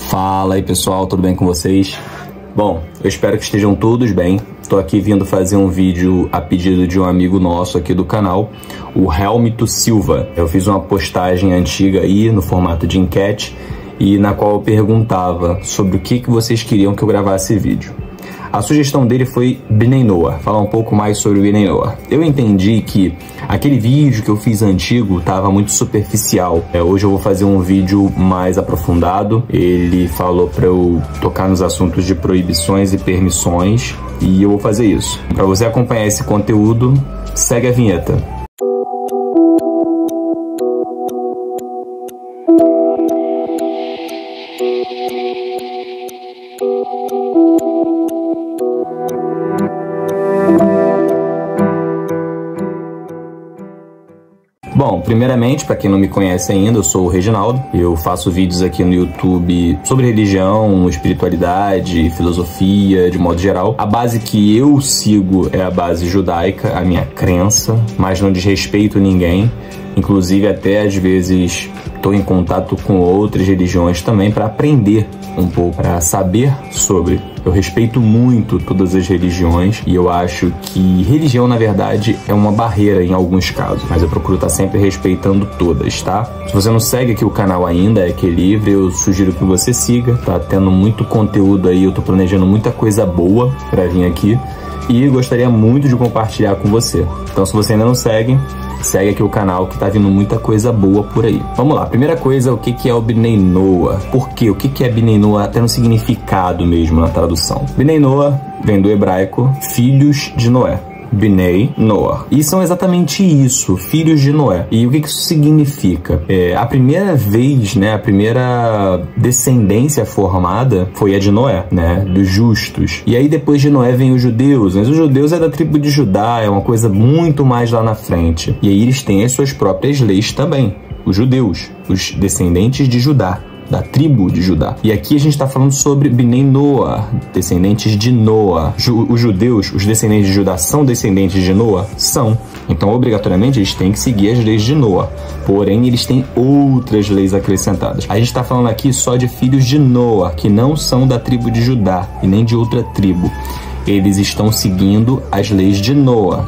Fala aí pessoal, tudo bem com vocês? Bom, eu espero que estejam todos bem. Estou aqui vindo fazer um vídeo a pedido de um amigo nosso aqui do canal, o Helmito Silva. Eu fiz uma postagem antiga aí no formato de enquete e na qual eu perguntava sobre o que vocês queriam que eu gravasse vídeo. A sugestão dele foi Bnei Noach, falar um pouco mais sobre o Bnei Noach. Eu entendi que aquele vídeo que eu fiz antigo estava muito superficial. Hoje eu vou fazer um vídeo mais aprofundado. Ele falou para eu tocar nos assuntos de proibições e permissões e eu vou fazer isso. Para você acompanhar esse conteúdo, segue a vinheta. Bom, primeiramente, para quem não me conhece ainda, eu sou o Reginaldo. Eu faço vídeos aqui no YouTube sobre religião, espiritualidade, filosofia, de modo geral. A base que eu sigo é a base judaica, a minha crença, mas não desrespeito ninguém. Inclusive, até às vezes estou em contato com outras religiões também para aprender um pouco, para saber sobre. Eu respeito muito todas as religiões e eu acho que religião, na verdade, é uma barreira em alguns casos, mas eu procuro estar sempre respeitando todas, tá? Se você não segue aqui o canal ainda, é que livre, eu sugiro que você siga, tá tendo muito conteúdo aí, eu tô planejando muita coisa boa para vir aqui e gostaria muito de compartilhar com você. Então, se você ainda não segue, segue aqui o canal que tá vindo muita coisa boa por aí. Vamos lá, primeira coisa, o que é o Bnei Noach? Por quê? O que é Bnei Noach? Até no significado mesmo, na tradução. Bnei Noach vem do hebraico filhos de Noé. Bnei Noach. E são exatamente isso, filhos de Noé. E o que isso significa? A primeira vez, né, a primeira descendência formada foi a de Noé, né, dos justos. E aí depois de Noé vem os judeus, mas os judeus é da tribo de Judá, é uma coisa muito mais lá na frente. E aí eles têm as suas próprias leis também, os judeus, os descendentes de Judá, da tribo de Judá. E aqui a gente está falando sobre Bnei Noach, descendentes de Noah. Os judeus, os descendentes de Judá, são descendentes de Noah? São. Então, obrigatoriamente, eles têm que seguir as leis de Noah. Porém, eles têm outras leis acrescentadas. A gente está falando aqui só de filhos de Noah, que não são da tribo de Judá e nem de outra tribo. Eles estão seguindo as leis de Noah,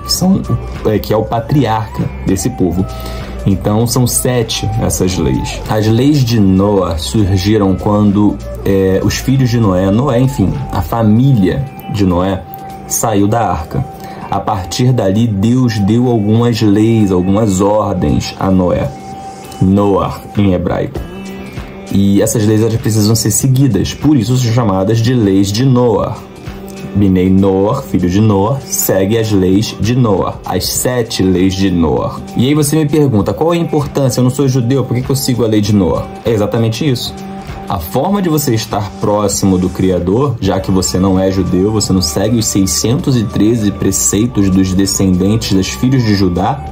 que é o patriarca desse povo. Então, são 7 essas leis. As leis de Noah surgiram quando os filhos de Noé, enfim, a família de Noé saiu da arca. A partir dali, Deus deu algumas leis, algumas ordens a Noé. Noah, em hebraico. E essas leis elas precisam ser seguidas, por isso são chamadas de leis de Noah. Bnei Noach, filho de Noah, segue as leis de Noah, as 7 leis de Noah. E aí você me pergunta, qual é a importância? Eu não sou judeu, por que eu sigo a lei de Noah? É exatamente isso. A forma de você estar próximo do Criador, já que você não é judeu, você não segue os 613 preceitos dos descendentes dos filhos de Judá,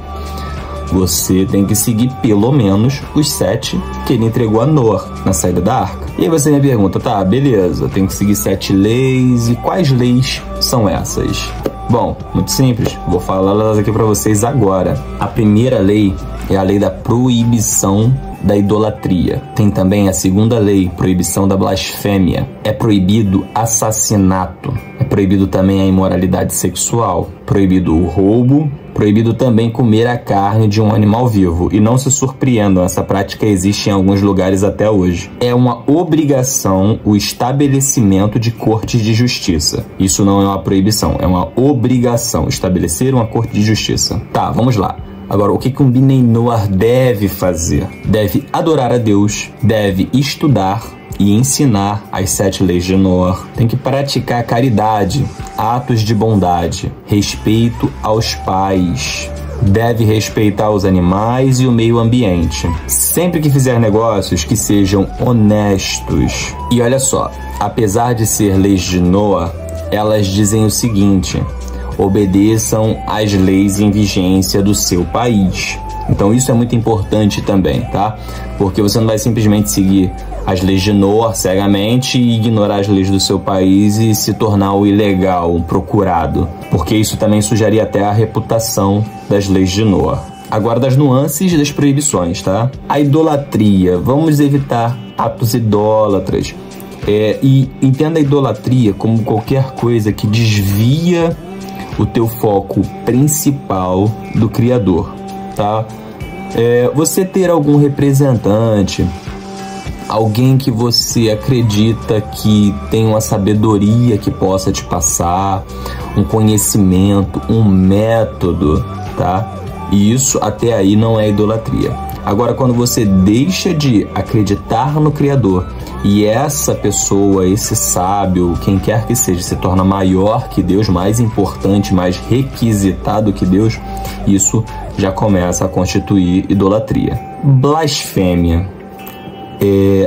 você tem que seguir pelo menos os 7 que ele entregou a Noah na saída da arca. E aí você me pergunta, tá, beleza, tem que seguir 7 leis, e quais leis são essas? Bom, muito simples, vou falar elas aqui para vocês agora. A primeira lei é a lei da proibição da idolatria. Tem também a segunda lei, proibição da blasfêmia. É proibido assassinato. É proibido também a imoralidade sexual. Proibido o roubo. Proibido também comer a carne de um animal vivo. E não se surpreendam, essa prática existe em alguns lugares até hoje. É uma obrigação o estabelecimento de cortes de justiça. Isso não é uma proibição, é uma obrigação estabelecer uma corte de justiça. Tá, vamos lá. Agora, o que um Bnei Noach deve fazer? Deve adorar a Deus, deve estudar e ensinar as 7 leis de Noah. Tem que praticar caridade, atos de bondade, respeito aos pais. Deve respeitar os animais e o meio ambiente. Sempre que fizer negócios, que sejam honestos. E olha só, apesar de ser leis de Noah, elas dizem o seguinte: obedeçam às leis em vigência do seu país. Então isso é muito importante também, tá? Porque você não vai simplesmente seguir as leis de Noah cegamente e ignorar as leis do seu país e se tornar o ilegal, o procurado. Porque isso também sujaria até a reputação das leis de Noah. Agora das nuances das proibições, tá? A idolatria. Vamos evitar atos idólatras. E entenda a idolatria como qualquer coisa que desvia o teu foco principal do Criador, tá? Você ter algum representante, alguém que você acredita que tem uma sabedoria que possa te passar, um conhecimento, um método, tá? E isso até aí não é idolatria. Agora, quando você deixa de acreditar no Criador e essa pessoa, esse sábio, quem quer que seja, se torna maior que Deus, mais importante, mais requisitado que Deus, isso já começa a constituir idolatria. Blasfêmia.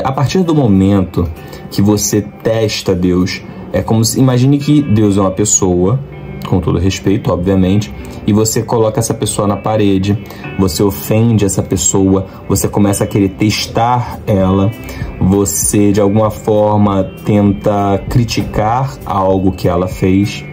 A partir do momento que você testa Deus, é como se, imagine que Deus é uma pessoa, com todo respeito, obviamente, e você coloca essa pessoa na parede, você ofende essa pessoa, você começa a querer testar ela, você de alguma forma tenta criticar algo que ela fez.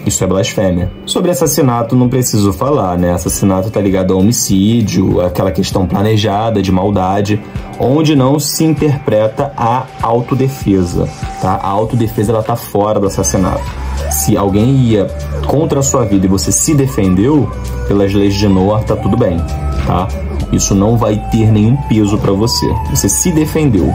Isso é blasfêmia. Sobre assassinato não preciso falar, né? Assassinato tá ligado ao homicídio, aquela questão planejada de maldade, onde não se interpreta a autodefesa, tá? A autodefesa, ela tá fora do assassinato. Se alguém ia contra a sua vida e você se defendeu, pelas leis de Noah, tá tudo bem, tá? Isso não vai ter nenhum peso para você. Você se defendeu.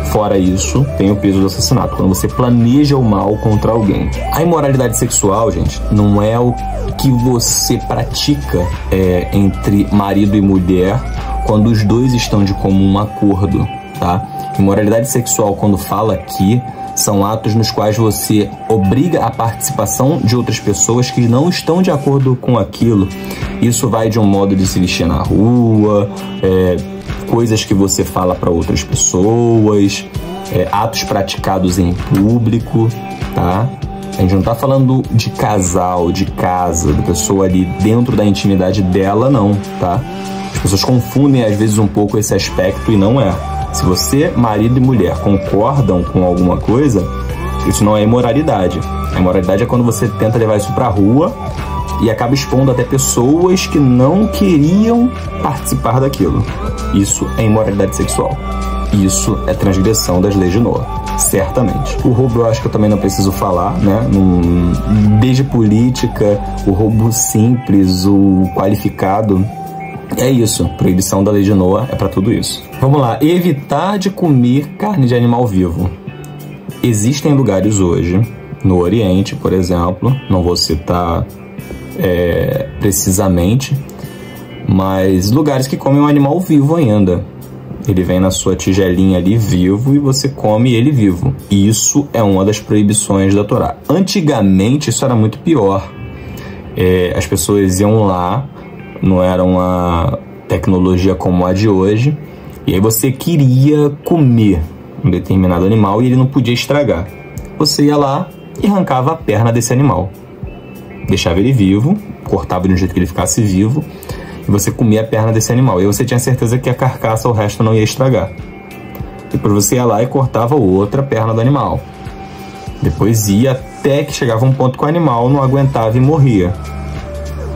Fora isso, tem o peso do assassinato, quando você planeja o mal contra alguém. A imoralidade sexual, gente, não é o que você pratica entre marido e mulher quando os dois estão de comum acordo, tá? Imoralidade sexual, quando fala aqui, são atos nos quais você obriga a participação de outras pessoas que não estão de acordo com aquilo. Isso vai de um modo de se vestir na rua, coisas que você fala para outras pessoas, atos praticados em público, tá? A gente não tá falando de casal, de casa, da pessoa ali dentro da intimidade dela, não, tá? As pessoas confundem às vezes um pouco esse aspecto e não é. Se você, marido e mulher, concordam com alguma coisa, isso não é imoralidade. A imoralidade é quando você tenta levar isso pra rua e acaba expondo até pessoas que não queriam participar daquilo. Isso é imoralidade sexual. Isso é transgressão das leis de Noah, certamente. O roubo eu acho que eu também não preciso falar, né? Desde política, o roubo simples, o qualificado, é isso. Proibição da lei de Noah é para tudo isso. Vamos lá. Evitar de comer carne de animal vivo. Existem lugares hoje, no Oriente, por exemplo, não vou citar precisamente, mas lugares que comem um animal vivo ainda. Ele vem na sua tigelinha ali vivo e você come ele vivo. Isso é uma das proibições da Torá. Antigamente isso era muito pior. As pessoas iam lá, não era uma tecnologia como a de hoje, e aí você queria comer um determinado animal e ele não podia estragar. Você ia lá e arrancava a perna desse animal. Deixava ele vivo, cortava de um jeito que ele ficasse vivo, e você comia a perna desse animal. E você tinha certeza que a carcaça, o resto, não ia estragar. Depois você ia lá e cortava outra perna do animal. Depois ia até que chegava um ponto que o animal não aguentava e morria.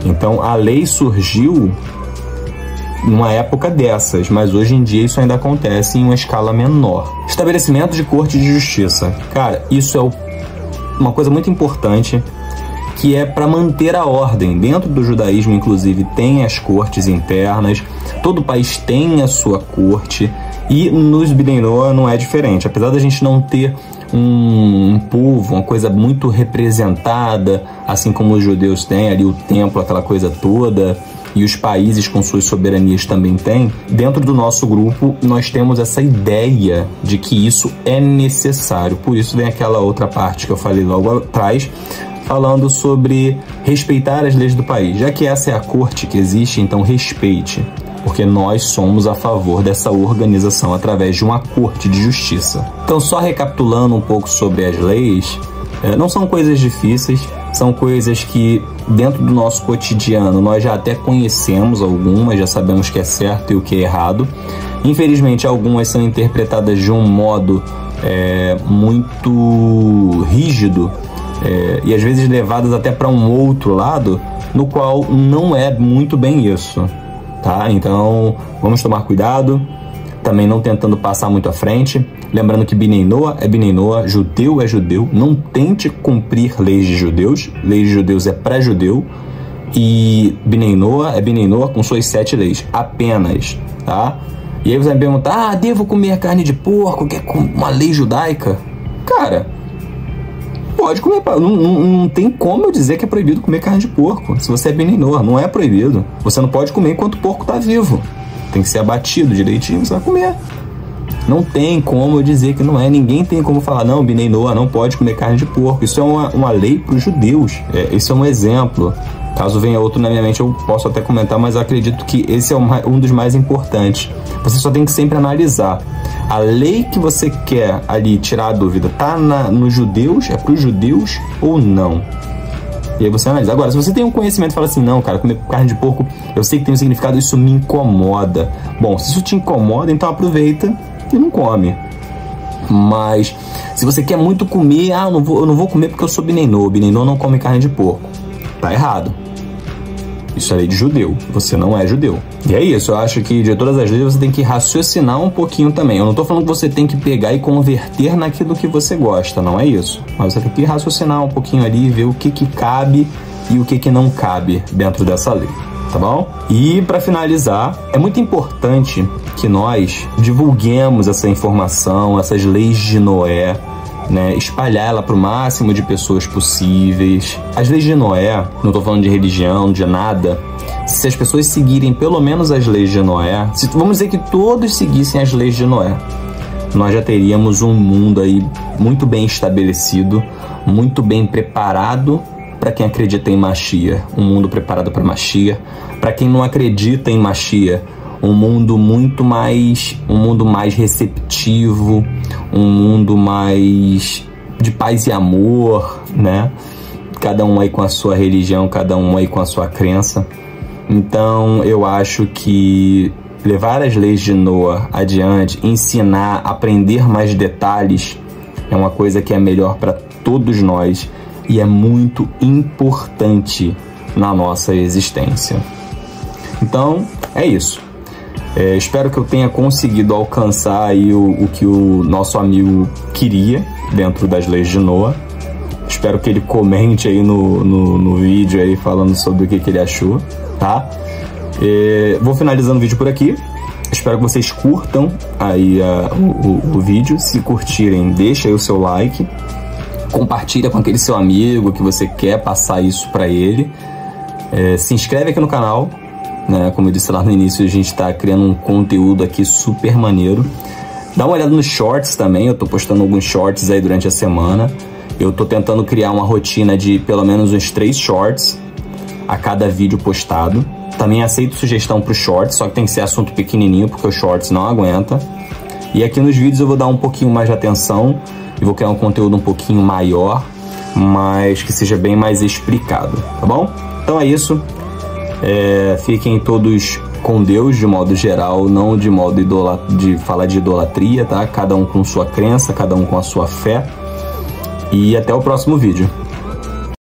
Então a lei surgiu numa época dessas, mas hoje em dia isso ainda acontece em uma escala menor. Estabelecimento de corte de justiça. Cara, isso é uma coisa muito importante, que é para manter a ordem. Dentro do judaísmo, inclusive, tem as cortes internas, todo país tem a sua corte, e nos Bnei Noah não é diferente. Apesar da gente não ter um povo, uma coisa muito representada, assim como os judeus têm ali o templo, aquela coisa toda, e os países com suas soberanias também têm, dentro do nosso grupo nós temos essa ideia de que isso é necessário. Por isso vem aquela outra parte que eu falei logo atrás, falando sobre respeitar as leis do país. Já que essa é a corte que existe, então respeite, porque nós somos a favor dessa organização através de uma corte de justiça. Então, só recapitulando um pouco sobre as leis, não são coisas difíceis, são coisas que dentro do nosso cotidiano nós já até conhecemos algumas, já sabemos o que é certo e o que é errado. Infelizmente, algumas são interpretadas de um modo muito rígido, e às vezes levadas até para um outro lado, no qual não é muito bem isso, tá? Então vamos tomar cuidado. também não tentando passar muito à frente. Lembrando que Binei Noah é Binei Noah, judeu é judeu. Não tente cumprir leis de judeus. Leis de judeus é para judeu. E Binei Noah é Binei Noah com suas 7 leis, apenas, tá? E aí você vai me perguntar, devo comer carne de porco, que é uma lei judaica? Cara, pode comer, não tem como eu dizer que é proibido comer carne de porco. Se você é Binei Noah, não é proibido. Você não pode comer enquanto o porco tá vivo. Tem que ser abatido direitinho, você vai comer. Não tem como eu dizer que não é. Ninguém tem como falar, não, Binei Noah não pode comer carne de porco. Isso é uma lei para os judeus. Isso é um exemplo. Caso venha outro na minha mente, eu posso até comentar, mas eu acredito que esse é um dos mais importantes. Você só tem que sempre analisar. A lei que você quer ali tirar a dúvida, tá nos judeus, é para os judeus ou não? E aí você analisa. Agora, se você tem um conhecimento e fala assim, não, cara, comer carne de porco, eu sei que tem um significado, isso me incomoda. Bom, se isso te incomoda, então aproveita e não come. Mas, se você quer muito comer, eu não vou comer porque eu sou Binei Noah. Binei Noah não come carne de porco. Tá errado. Isso é lei de judeu. Você não é judeu. E é isso. Eu acho que de todas as leis você tem que raciocinar um pouquinho também. Eu não tô falando que você tem que pegar e converter naquilo que você gosta. Não é isso. Mas você tem que raciocinar um pouquinho ali e ver o que cabe e o que não cabe dentro dessa lei. Tá bom? E para finalizar, é muito importante que nós divulguemos essa informação, essas leis de Noé, né, espalhar ela para o máximo de pessoas possíveis. As leis de Noé, não estou falando de religião, de nada, se as pessoas seguirem pelo menos as leis de Noé, vamos dizer que todos seguissem as leis de Noé, nós já teríamos um mundo aí muito bem estabelecido, muito bem preparado para quem acredita em Mashiach, um mundo preparado para Mashiach. Para quem não acredita em Mashiach, um mundo mais receptivo, um mundo mais de paz e amor, né? Cada um aí com a sua religião, cada um aí com a sua crença. Então eu acho que levar as leis de Noah adiante, ensinar, aprender mais detalhes, é uma coisa que é melhor para todos nós e é muito importante na nossa existência. Então é isso. Espero que eu tenha conseguido alcançar aí o que o nosso amigo queria dentro das leis de Noah. Espero que ele comente aí no vídeo aí falando sobre o que ele achou, tá? Vou finalizando o vídeo por aqui. Espero que vocês curtam aí o vídeo. Se curtirem, deixa aí o seu like. Compartilha com aquele seu amigo que você quer passar isso para ele. Se inscreve aqui no canal. Né? Como eu disse lá no início, a gente está criando um conteúdo aqui super maneiro. Dá uma olhada nos shorts também, eu estou postando alguns shorts aí durante a semana. Eu estou tentando criar uma rotina de pelo menos uns 3 shorts a cada vídeo postado. Também aceito sugestão para os shorts, só que tem que ser assunto pequenininho, porque os shorts não aguenta. E aqui nos vídeos eu vou dar um pouquinho mais de atenção e vou criar um conteúdo um pouquinho maior, mas que seja bem mais explicado, tá bom? Então é isso. Fiquem todos com Deus de modo geral, não de modo de falar de idolatria, tá? Cada um com sua crença, cada um com a sua fé. E até o próximo vídeo.